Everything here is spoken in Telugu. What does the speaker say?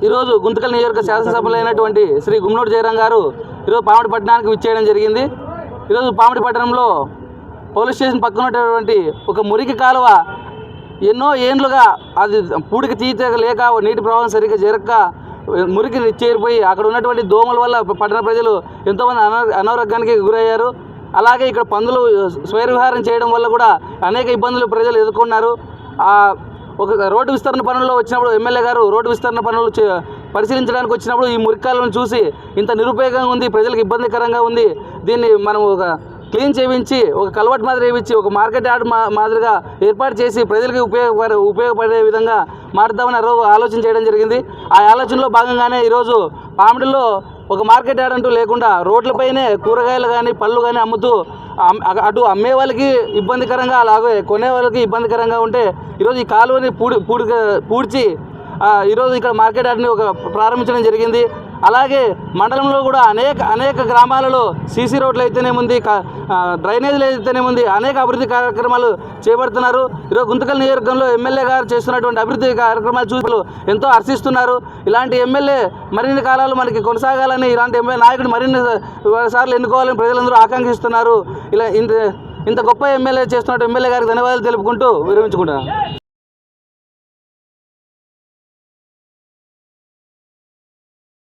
ఈరోజు గుంతకల్ నియోజకవర్గ శాసనసభ్యులు అయినటువంటి శ్రీ గుమ్మనూరు జయరాం గారు ఈరోజు పామిడి పట్టణానికి విచ్చేయడం జరిగింది. ఈరోజు పామిడి పట్టణంలో పోలీస్ స్టేషన్ పక్కన ఉన్నటువంటి ఒక మురికి కాలువ ఎన్నో ఏండ్లుగా అది పూడికి తీయక లేక నీటి ప్రవాహం సరిగ్గా జరగక మురికి చేరిపోయి అక్కడ ఉన్నటువంటి దోమల వల్ల పట్టణ ప్రజలు ఎంతోమంది అనారోగ్యానికి గురయ్యారు. అలాగే ఇక్కడ పందులు స్వైర విహారం చేయడం వల్ల కూడా అనేక ఇబ్బందులు ప్రజలు ఎదుర్కొన్నారు. ఒక రోడ్డు విస్తరణ పనుల్లో వచ్చినప్పుడు ఎమ్మెల్యే గారు రోడ్డు విస్తరణ పనులు పరిశీలించడానికి వచ్చినప్పుడు ఈ మురికాలను చూసి ఇంత నిరుపయోగంగా ఉంది, ప్రజలకు ఇబ్బందికరంగా ఉంది, దీన్ని మనం ఒక క్లీన్ చేయించి ఒక కల్వర్ట్ మాదిరి వేయించి ఒక మార్కెట్ యార్డ్ మాదిరిగా ఏర్పాటు చేసి ప్రజలకి ఉపయోగపడే విధంగా మారుద్దామని ఆలోచన చేయడం జరిగింది. ఆ ఆలోచనలో భాగంగానే ఈరోజు పామిడిలో ఒక మార్కెట్ యార్డ్ అంటూ లేకుండా రోడ్లపైనే కూరగాయలు కానీ పళ్ళు కానీ అమ్ముతూ అటు అమ్మే వాళ్ళకి ఇబ్బందికరంగా అలాగే కొనే వాళ్ళకి ఇబ్బందికరంగా ఉంటే ఈరోజు ఈ కాలువని పూడ్చి ఈరోజు ఇక్కడ మార్కెట్ యార్డ్ని ప్రారంభించడం జరిగింది. అలాగే మండలంలో కూడా అనేక గ్రామాలలో సీసీ రోడ్లు అయితేనేముంది, డ్రైనేజీలు అయితేనేముంది, అనేక అభివృద్ధి కార్యక్రమాలు చేపడుతున్నారు. ఈరోజు గుంతకల్ నియోజకవర్గంలో ఎమ్మెల్యే గారు చేస్తున్నటువంటి అభివృద్ధి కార్యక్రమాలు చూసి ఎంతో హర్షిస్తున్నారు. ఇలాంటి ఎమ్మెల్యే మరిన్ని కాలాలు మనకి కొనసాగాలని, ఇలాంటి ఎమ్మెల్యే నాయకుడు మరిన్ని సార్లు ఎన్నుకోవాలని ప్రజలందరూ ఆకాంక్షిస్తున్నారు. ఇలా ఇంత గొప్ప ఎమ్మెల్యే చేస్తున్నట్టు ఎమ్మెల్యే గారికి ధన్యవాదాలు తెలుపుకుంటూ విరమించుకుంటున్నాను.